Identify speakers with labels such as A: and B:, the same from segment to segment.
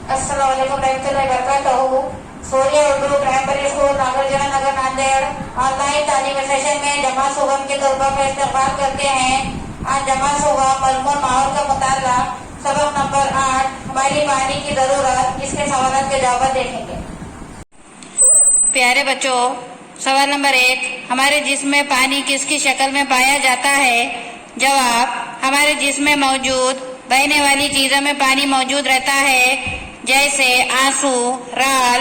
A: अस्सलाम वालेकुम रहमतुल्लाहि वबरकातुहू। सूर्य उर्दू प्राइमरी स्कूल नागार्जुन नगर नांदेड़ ऑनलाइन तालीमी सेशन में जमा सुगम के तलबा का इस्तकबाल करते हैं। आज जमा सुगम मजमून माहौल का मुताला सबक नंबर 8 हमारी पानी की जरूरत, इसके सवालों के जवाब देखेंगे।
B: प्यारे बच्चों, सवाल नंबर 1, हमारे जिस्म में पानी किसकी शक्ल में पाया जाता है? जवाब, हमारे जिस्म में मौजूद बहने वाली चीजों में पानी मौजूद रहता है, जैसे आंसू, राल,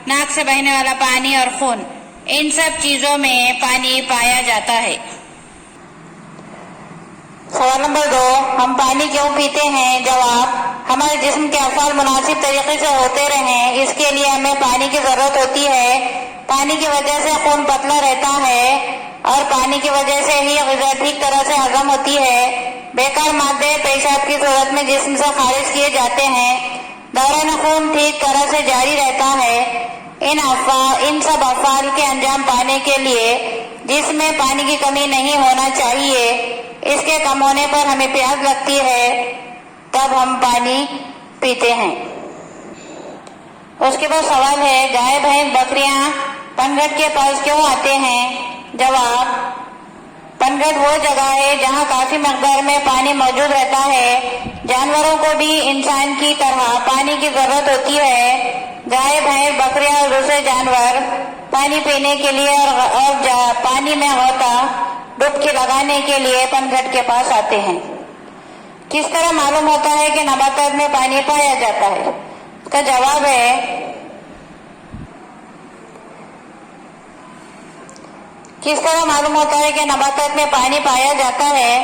B: नाक से बहने वाला पानी और खून। इन सब चीजों में पानी पाया जाता है।
A: सवाल नंबर 2, हम पानी क्यों पीते हैं? जवाब, हमारे जिस्म के अफ़ाल मुनासिब तरीके से होते रहें, इसके लिए हमें पानी की जरूरत होती है। पानी की वजह से खून पतला रहता है और पानी की वजह से ही ग़िज़ा ठीक तरह से हजम होती है। बेकार मादे पेशाब की सूरत में जिस्म से खारिज किए जाते हैं। दौरान खून ठीक तरह से जारी रहता है। इन सब अफ़ाल के अंजाम पाने के लिए जिसमें पानी की कमी नहीं होना चाहिए। इसके कम होने पर हमें प्यास लगती है, तब हम पानी पीते हैं। उसके बाद सवाल है, गाय भैंस बकरियां पनघट के पास क्यों आते हैं? जवाब, पनघट वो जगह है जहाँ काफी मकदार में पानी मौजूद रहता है। जानवरों को भी इंसान की तरह पानी की जरूरत होती है। गाय भैंस बकरियां और दूसरे जानवर पानी पीने के लिए और पानी में होता डुबकी लगाने के लिए पनघट के पास आते हैं। किस तरह मालूम होता है कि नबातात में पानी पाया जाता है? इसका जवाब है, किस तरह मालूम होता है कि नबातात में पानी पाया जाता है?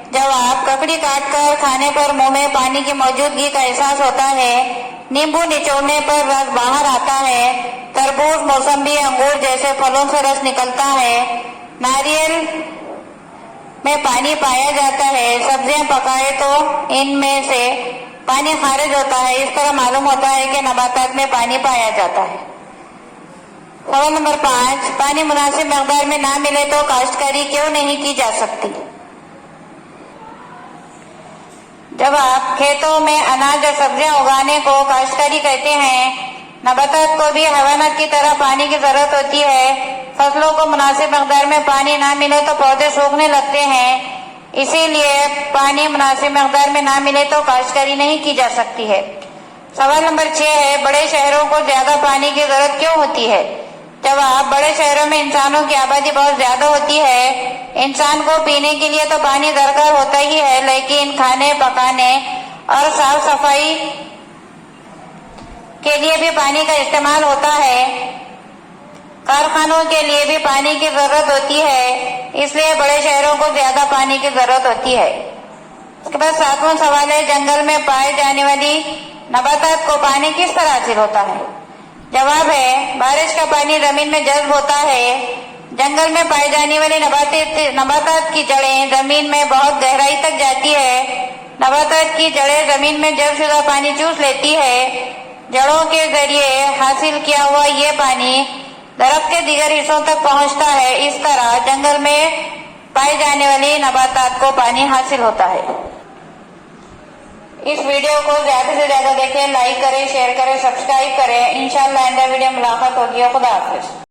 A: जवाब, ककड़ी काटकर खाने पर मुंह में पानी की मौजूदगी का एहसास होता है। नींबू निचोड़ने पर रस बाहर आता है। तरबूज, मौसम्बी, अंगूर जैसे फलों से रस निकलता है। नारियल में पानी पाया जाता है। सब्जियां पकाए तो इनमें से पानी खारिज होता है। इस तरह मालूम होता है कि नबातात में पानी पाया जाता है। सवाल नंबर 5, पानी मुनासिब मकदार में ना मिले तो काश्तकारी क्यों नहीं की जा सकती? जवाब, खेतों में अनाज और सब्जियां उगाने को काश्तकारी कहते हैं। नबातात को भी हैवानात की तरह पानी की जरूरत होती है। फसलों को मुनासिब मकदार में पानी ना मिले तो पौधे सूखने लगते हैं। इसीलिए पानी मुनासिब मकदार में ना मिले तो काश्तकारी नहीं की जा सकती है। सवाल नंबर 6 है, बड़े शहरों को ज्यादा पानी की जरूरत क्यों होती है? जवाब, बड़े शहरों में इंसानों की आबादी बहुत ज्यादा होती है। इंसान को पीने के लिए तो पानी दरकार होता ही है, लेकिन खाने पकाने और साफ सफाई के लिए भी पानी का इस्तेमाल होता है। कारखानों के लिए भी पानी की जरूरत होती है, इसलिए बड़े शहरों को ज्यादा पानी की जरूरत होती है। उसके बाद 7वां सवाल है, जंगल में पाए जाने वाली नबातात को पानी किस तरह हासिल होता है? जवाब है, बारिश का पानी जमीन में जज्ब होता है। जंगल में पाई जाने वाली नबातात की जड़ें जमीन में बहुत गहराई तक जाती है। नबातात की जड़ें जमीन में जज्ब शुदा पानी चूस लेती है। जड़ों के जरिए हासिल किया हुआ ये पानी दरख्त के दीगर हिस्सों तक पहुंचता है। इस तरह जंगल में पाई जाने वाली नबातात को पानी हासिल होता है। इस वीडियो को ज्यादा से ज्यादा देखें, लाइक करें, शेयर करें, सब्सक्राइब करें। इंशाअल्लाह आइंदा वीडियो मुलाकात होगी। खुदा हाफिज।